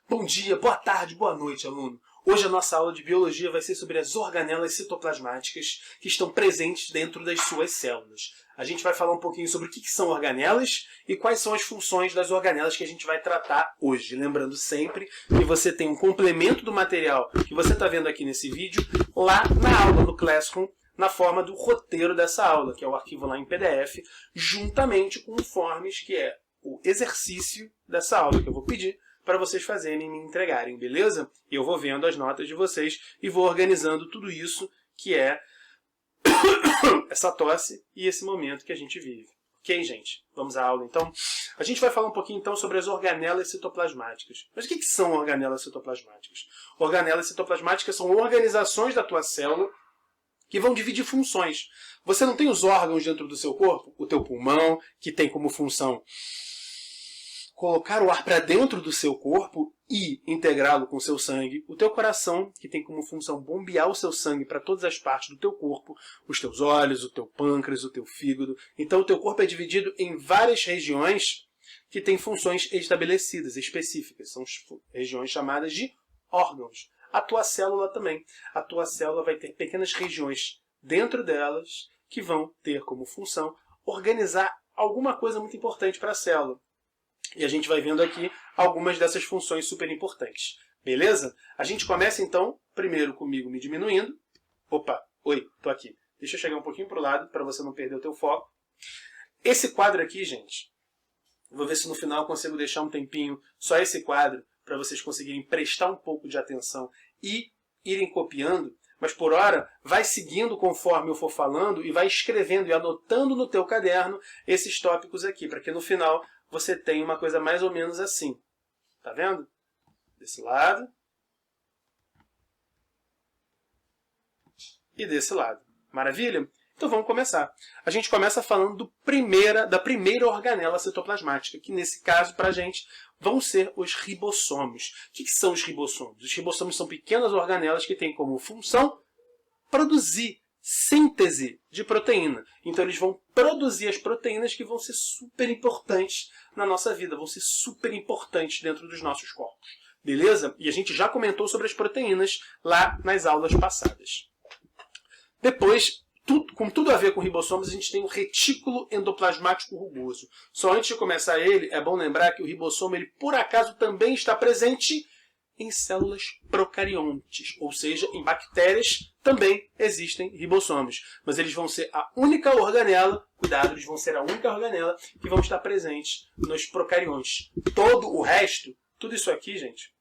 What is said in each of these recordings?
Bom dia, boa tarde, boa noite, aluno. Hoje a nossa aula de biologia vai ser sobre as organelas citoplasmáticas que estão presentes dentro das suas células. A gente vai falar um pouquinho sobre o que são organelas e quais são as funções das organelas que a gente vai tratar hoje. Lembrando sempre que você tem um complemento do material que você está vendo aqui nesse vídeo lá na aula, no Classroom, na forma do roteiro dessa aula, que é o arquivo lá em PDF, juntamente com o Forms, que é o exercício dessa aula, que eu vou pedir para vocês fazerem e me entregarem, beleza? E eu vou vendo as notas de vocês e vou organizando tudo isso que é essa tosse e esse momento que a gente vive. Ok, gente? Vamos à aula, então? A gente vai falar um pouquinho, então, sobre as organelas citoplasmáticas. Mas o que são organelas citoplasmáticas? Organelas citoplasmáticas são organizações da tua célula que vão dividir funções. Você não tem os órgãos dentro do seu corpo? O teu pulmão, que tem como função colocar o ar para dentro do seu corpo e integrá-lo com o seu sangue. O teu coração, que tem como função bombear o seu sangue para todas as partes do teu corpo. Os teus olhos, o teu pâncreas, o teu fígado. Então o teu corpo é dividido em várias regiões que têm funções estabelecidas, específicas. São regiões chamadas de órgãos. A tua célula também. A tua célula vai ter pequenas regiões dentro delas que vão ter como função organizar alguma coisa muito importante para a célula. E a gente vai vendo aqui algumas dessas funções super importantes. Beleza? A gente começa então, primeiro comigo me diminuindo. Opa, oi, tô aqui. Deixa eu chegar um pouquinho para o lado, para você não perder o teu foco. Esse quadro aqui, gente, vou ver se no final eu consigo deixar um tempinho só esse quadro, para vocês conseguirem prestar um pouco de atenção e irem copiando. Mas por hora, vai seguindo conforme eu for falando e vai escrevendo e anotando no teu caderno esses tópicos aqui, para que no final você tenha uma coisa mais ou menos assim. Tá vendo? Desse lado. E desse lado. Maravilha? Então vamos começar. A gente começa falando da primeira organela citoplasmática, que nesse caso, para a gente, vão ser os ribossomos. O que são os ribossomos? Os ribossomos são pequenas organelas que têm como função produzir síntese de proteína. Então eles vão produzir as proteínas que vão ser super importantes na nossa vida, vão ser super importantes dentro dos nossos corpos. Beleza? E a gente já comentou sobre as proteínas lá nas aulas passadas. Depois, com tudo a ver com ribossomos, a gente tem o retículo endoplasmático rugoso. Só antes de começar ele, é bom lembrar que o ribossomo, ele por acaso também está presente em células procariontes, ou seja, em bactérias também existem ribossomos. Mas eles vão ser a única organela, cuidado, eles vão ser a única organela que vão estar presentes nos procariontes. Todo o resto, tudo isso aqui, gente,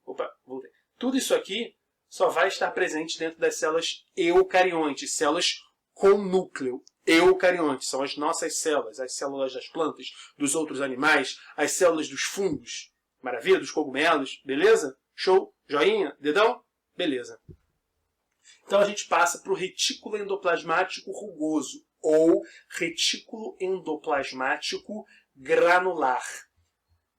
voltei. Tudo isso aqui só vai estar presente dentro das células eucariontes, células com núcleo. Eucariontes são as nossas células, as células das plantas, dos outros animais, as células dos fungos, maravilha, dos cogumelos, beleza? Show? Joinha? Dedão? Beleza. Então a gente passa para o retículo endoplasmático rugoso, ou retículo endoplasmático granular.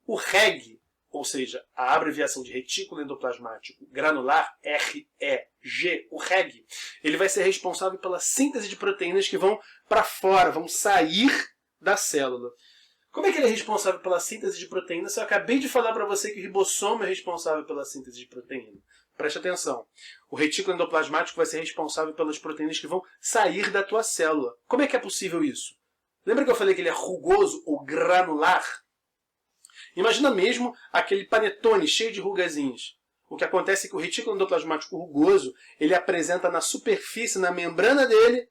O REG, ou seja, a abreviação de retículo endoplasmático granular, REG, o REG, ele vai ser responsável pela síntese de proteínas que vão para fora, vão sair da célula. Como é que ele é responsável pela síntese de proteína? Se eu acabei de falar para você que o ribossomo é responsável pela síntese de proteína. Preste atenção. O retículo endoplasmático vai ser responsável pelas proteínas que vão sair da tua célula. Como é que é possível isso? Lembra que eu falei que ele é rugoso ou granular? Imagina mesmo aquele panetone cheio de rugazinhas. O que acontece é que o retículo endoplasmático rugoso, ele apresenta na superfície, na membrana dele,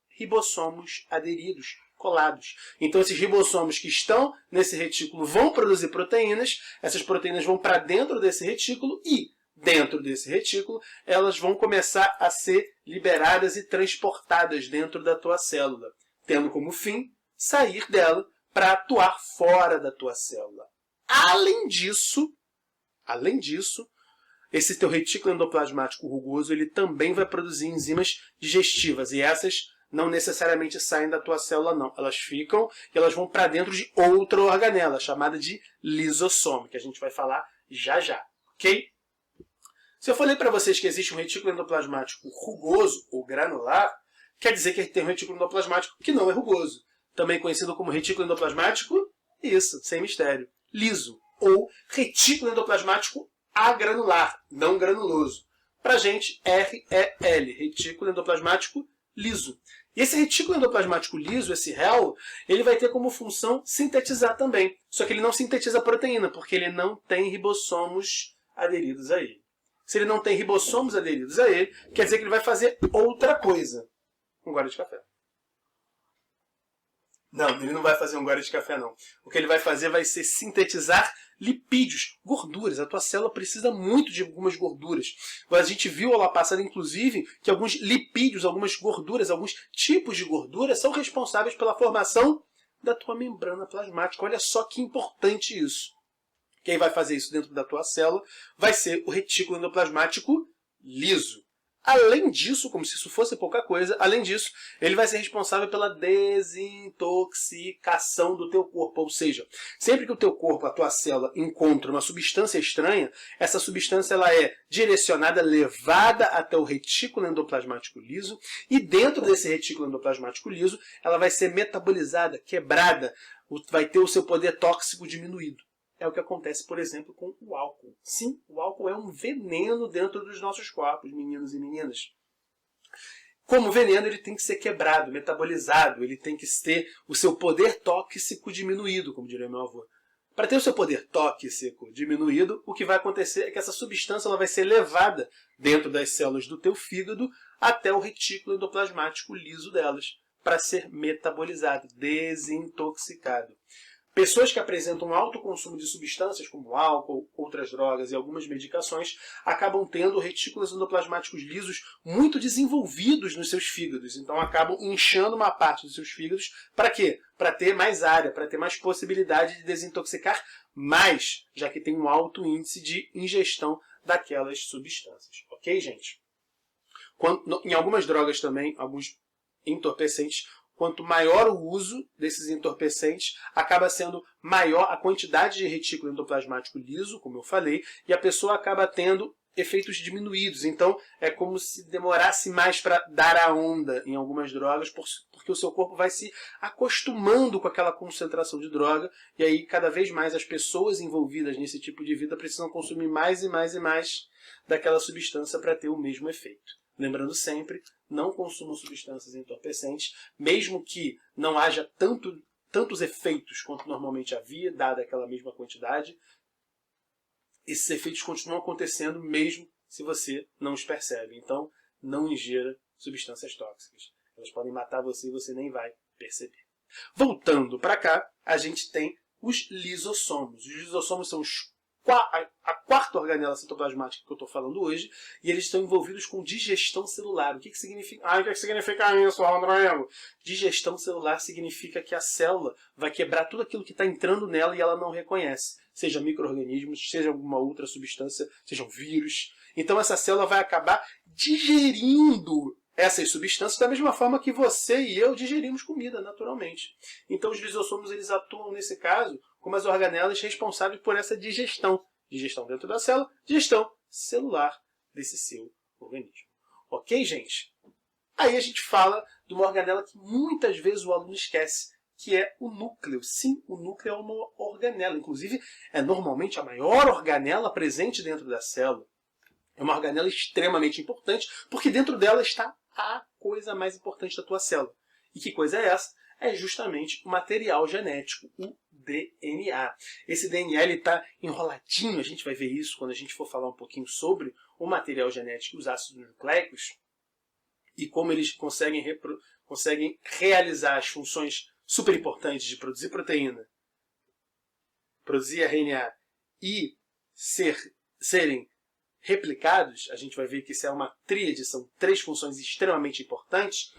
ribossomos aderidos, colados. Então esses ribossomos que estão nesse retículo vão produzir proteínas, essas proteínas vão para dentro desse retículo e, dentro desse retículo, elas vão começar a ser liberadas e transportadas dentro da tua célula, tendo como fim sair dela para atuar fora da tua célula. Além disso, esse teu retículo endoplasmático rugoso, ele também vai produzir enzimas digestivas, e essas não necessariamente saem da tua célula, não. Elas ficam e elas vão para dentro de outra organela, chamada de lisossomo, que a gente vai falar já já, ok? Se eu falei para vocês que existe um retículo endoplasmático rugoso ou granular, quer dizer que tem um retículo endoplasmático que não é rugoso. Também conhecido como retículo endoplasmático, isso, sem mistério, liso. Ou retículo endoplasmático agranular, não granuloso. Para a gente, REL, retículo endoplasmático liso. E esse retículo endoplasmático liso, esse REL, ele vai ter como função sintetizar também. Só que ele não sintetiza a proteína, porque ele não tem ribossomos aderidos a ele. Se ele não tem ribossomos aderidos a ele, quer dizer que ele vai fazer outra coisa. Um gole de café. Não, ele não vai fazer um gole de café, não. O que ele vai fazer vai ser sintetizar lipídios, gorduras. A tua célula precisa muito de algumas gorduras. A gente viu lá passada, inclusive, que alguns lipídios, algumas gorduras, alguns tipos de gordura são responsáveis pela formação da tua membrana plasmática. Olha só que importante isso. Quem vai fazer isso dentro da tua célula vai ser o retículo endoplasmático liso. Além disso, como se isso fosse pouca coisa, além disso, ele vai ser responsável pela desintoxicação do teu corpo. Ou seja, sempre que o teu corpo, a tua célula, encontra uma substância estranha, essa substância ela é direcionada, levada até o retículo endoplasmático liso, e dentro desse retículo endoplasmático liso, ela vai ser metabolizada, quebrada, vai ter o seu poder tóxico diminuído. É o que acontece, por exemplo, com o álcool. Sim, o álcool é um veneno dentro dos nossos corpos, meninos e meninas. Como veneno, ele tem que ser quebrado, metabolizado, ele tem que ter o seu poder tóxico diminuído, como diria meu avô. Para ter o seu poder tóxico diminuído, o que vai acontecer é que essa substância ela vai ser levada dentro das células do teu fígado até o retículo endoplasmático liso delas, para ser metabolizado, desintoxicado. Pessoas que apresentam alto consumo de substâncias, como álcool, outras drogas e algumas medicações, acabam tendo retículos endoplasmáticos lisos muito desenvolvidos nos seus fígados. Então acabam inchando uma parte dos seus fígados. Para quê? Para ter mais área, para ter mais possibilidade de desintoxicar mais, já que tem um alto índice de ingestão daquelas substâncias. Ok, gente? Em algumas drogas também, alguns entorpecentes, quanto maior o uso desses entorpecentes, acaba sendo maior a quantidade de retículo endoplasmático liso, como eu falei, e a pessoa acaba tendo efeitos diminuídos. Então, é como se demorasse mais para dar a onda em algumas drogas, porque o seu corpo vai se acostumando com aquela concentração de droga, e aí cada vez mais as pessoas envolvidas nesse tipo de vida precisam consumir mais e mais e mais daquela substância para ter o mesmo efeito. Lembrando sempre, não consumam substâncias entorpecentes, mesmo que não haja tantos efeitos quanto normalmente havia, dada aquela mesma quantidade. Esses efeitos continuam acontecendo mesmo se você não os percebe. Então, não ingira substâncias tóxicas. Elas podem matar você e você nem vai perceber. Voltando para cá, a gente tem os lisossomos. Os lisossomos são a quarta organela citoplasmática que eu estou falando hoje, e eles estão envolvidos com digestão celular. O que significa? O que significa isso, Rodrigo? Digestão celular significa que a célula vai quebrar tudo aquilo que está entrando nela e ela não reconhece. Seja micro-organismos, seja alguma outra substância, seja um vírus. Então essa célula vai acabar digerindo essas substâncias da mesma forma que você e eu digerimos comida, naturalmente. Então os lisossomos eles atuam, nesse caso, como as organelas responsáveis por essa digestão. Digestão dentro da célula, digestão celular desse seu organismo. Ok, gente? Aí a gente fala de uma organela que muitas vezes o aluno esquece, que é o núcleo. Sim, o núcleo é uma organela. Inclusive, é normalmente a maior organela presente dentro da célula. É uma organela extremamente importante, porque dentro dela está a coisa mais importante da tua célula. E que coisa é essa? É justamente o material genético, o DNA. Esse DNA está enroladinho, a gente vai ver isso quando a gente for falar um pouquinho sobre o material genético e os ácidos nucleicos, e como eles conseguem realizar as funções super importantes de produzir proteína, produzir RNA e serem replicados. A gente vai ver que isso é uma tríade, são 3 funções extremamente importantes,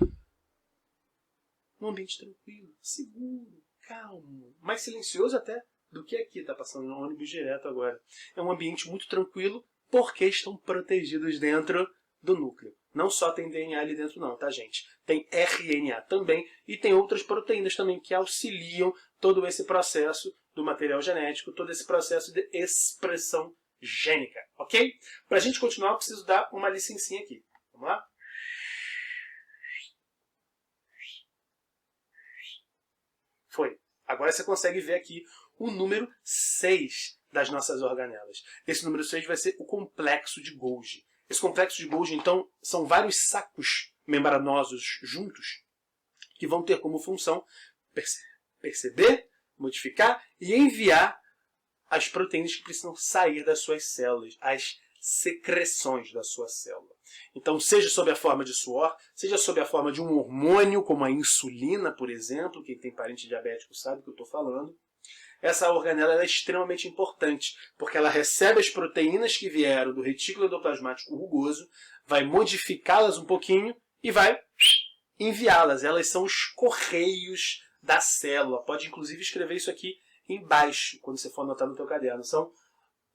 num ambiente tranquilo, seguro, calmo, mais silencioso até do que aqui, está passando no ônibus direto agora. É um ambiente muito tranquilo porque estão protegidos dentro do núcleo. Não só tem DNA ali dentro não, tá, gente? Tem RNA também e tem outras proteínas também que auxiliam todo esse processo do material genético, todo esse processo de expressão gênica, ok? Para a gente continuar, eu preciso dar uma licencinha aqui. Vamos lá? Foi. Agora você consegue ver aqui o número 6. das nossas organelas. Esse número 6 vai ser o complexo de Golgi. Esse complexo de Golgi, então, são vários sacos membranosos juntos que vão ter como função perceber, modificar e enviar as proteínas que precisam sair das suas células, as secreções da sua célula. Então, seja sob a forma de suor, seja sob a forma de um hormônio, como a insulina, por exemplo, quem tem parente diabético sabe o que eu estou falando. Essa organela é extremamente importante, porque ela recebe as proteínas que vieram do retículo endoplasmático rugoso, vai modificá-las um pouquinho e vai enviá-las. Elas são os correios da célula. Pode, inclusive, escrever isso aqui embaixo, quando você for anotar no teu caderno. São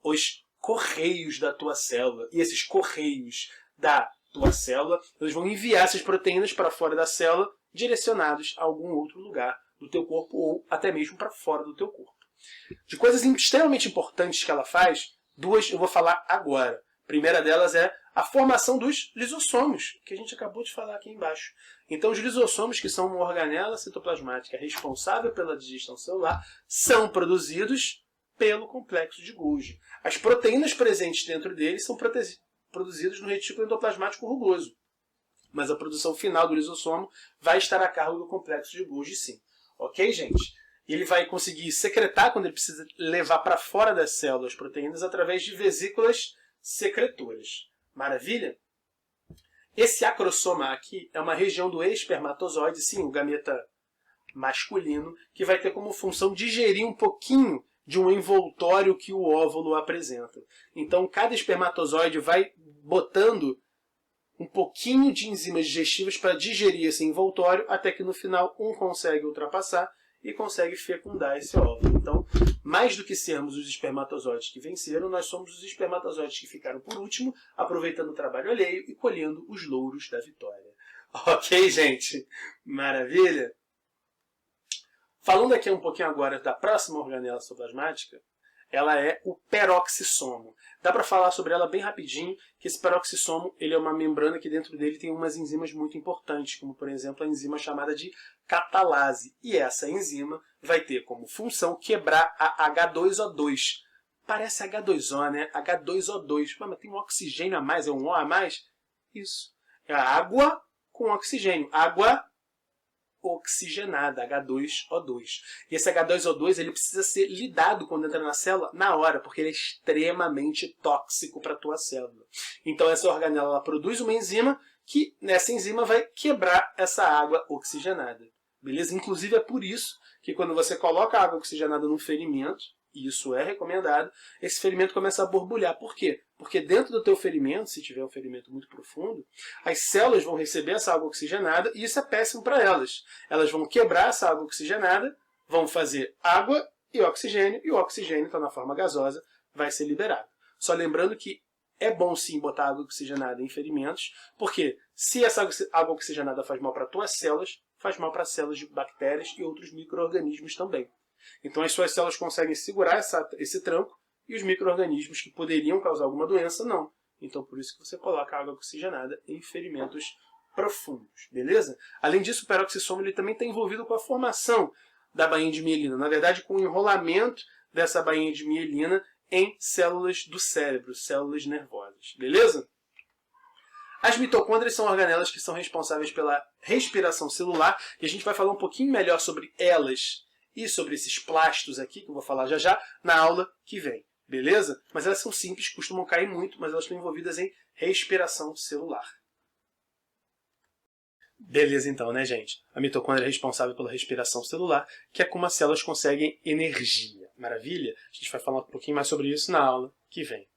os correios da tua célula. E esses correios da tua célula, eles vão enviar essas proteínas para fora da célula, direcionados a algum outro lugar do teu corpo ou até mesmo para fora do teu corpo. De coisas extremamente importantes que ela faz, duas eu vou falar agora. A primeira delas é a formação dos lisossomos, que a gente acabou de falar aqui embaixo. Então, os lisossomos, que são uma organela citoplasmática responsável pela digestão celular, são produzidos pelo complexo de Golgi. As proteínas presentes dentro deles são produzidas no retículo endoplasmático rugoso. Mas a produção final do lisossomo vai estar a cargo do complexo de Golgi, sim. Ok, gente? E ele vai conseguir secretar, quando ele precisa levar para fora das células as proteínas, através de vesículas secretoras. Maravilha? Esse acrossoma aqui é uma região do espermatozoide, sim, o gameta masculino, que vai ter como função digerir um pouquinho de um envoltório que o óvulo apresenta. Então, cada espermatozoide vai botando um pouquinho de enzimas digestivas para digerir esse envoltório, até que no final um consegue ultrapassar e consegue fecundar esse óvulo. Então, mais do que sermos os espermatozoides que venceram, nós somos os espermatozoides que ficaram por último, aproveitando o trabalho alheio e colhendo os louros da vitória. Ok, gente? Maravilha? Falando aqui um pouquinho agora da próxima organela citoplasmática, ela é o peroxissomo. Dá para falar sobre ela bem rapidinho, que esse peroxissomo ele é uma membrana que dentro dele tem umas enzimas muito importantes, como por exemplo a enzima chamada de catalase. E essa enzima vai ter como função quebrar a H2O2. Parece H2O, né? H2O2. Mas tem um oxigênio a mais, é um O a mais? Isso. É a água com oxigênio. Água oxigenada, H2O2. E esse H2O2 ele precisa ser lidado quando entra na célula na hora, porque ele é extremamente tóxico para a tua célula. Então essa organela ela produz uma enzima que nessa enzima vai quebrar essa água oxigenada. Beleza? Inclusive é por isso que quando você coloca água oxigenada num ferimento, e isso é recomendado, esse ferimento começa a borbulhar. Por quê? Porque dentro do teu ferimento, se tiver um ferimento muito profundo, as células vão receber essa água oxigenada e isso é péssimo para elas. Elas vão quebrar essa água oxigenada, vão fazer água e o oxigênio, então na forma gasosa, vai ser liberado. Só lembrando que é bom sim botar água oxigenada em ferimentos, porque se essa água oxigenada faz mal para as tuas células, faz mal para células de bactérias e outros micro-organismos também. Então as suas células conseguem segurar esse tranco e os micro-organismos que poderiam causar alguma doença, não. Então por isso que você coloca água oxigenada em ferimentos profundos, beleza? Além disso, o peroxissomo ele também está envolvido com a formação da bainha de mielina. Na verdade, com o enrolamento dessa bainha de mielina em células do cérebro, células nervosas, beleza? As mitocôndrias são organelas que são responsáveis pela respiração celular e a gente vai falar um pouquinho melhor sobre elas e sobre esses plastos aqui, que eu vou falar já já, na aula que vem. Beleza? Mas elas são simples, costumam cair muito, mas elas estão envolvidas em respiração celular. Beleza então, né, gente? A mitocôndria é responsável pela respiração celular, que é como as células conseguem energia. Maravilha? A gente vai falar um pouquinho mais sobre isso na aula que vem.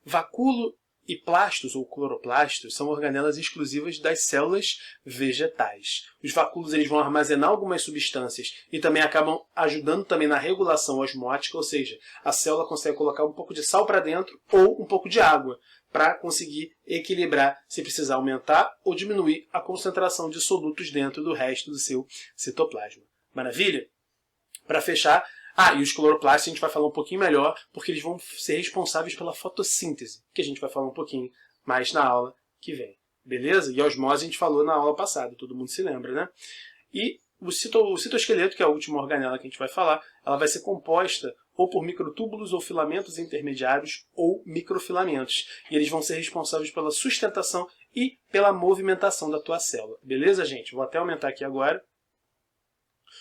Vacúolo e plastos, ou cloroplastos, são organelas exclusivas das células vegetais. Os vacúolos eles vão armazenar algumas substâncias e também acabam ajudando também na regulação osmótica, ou seja, a célula consegue colocar um pouco de sal para dentro ou um pouco de água para conseguir equilibrar, se precisar aumentar ou diminuir a concentração de solutos dentro do resto do seu citoplasma. Maravilha? Para fechar, e os cloroplastos a gente vai falar um pouquinho melhor, porque eles vão ser responsáveis pela fotossíntese, que a gente vai falar um pouquinho mais na aula que vem. Beleza? E a osmose a gente falou na aula passada, todo mundo se lembra, né? E o citoesqueleto, que é a última organela que a gente vai falar, ela vai ser composta ou por microtúbulos ou filamentos intermediários ou microfilamentos. E eles vão ser responsáveis pela sustentação e pela movimentação da tua célula. Beleza, gente? Vou até aumentar aqui agora.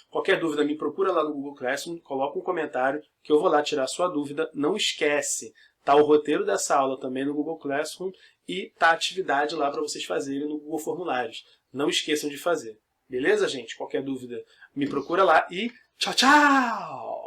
Qualquer dúvida, me procura lá no Google Classroom, coloca um comentário que eu vou lá tirar a sua dúvida. Não esquece, tá o roteiro dessa aula também no Google Classroom e tá a atividade lá para vocês fazerem no Google Formulários. Não esqueçam de fazer. Beleza, gente? Qualquer dúvida, me procura lá e tchau, tchau!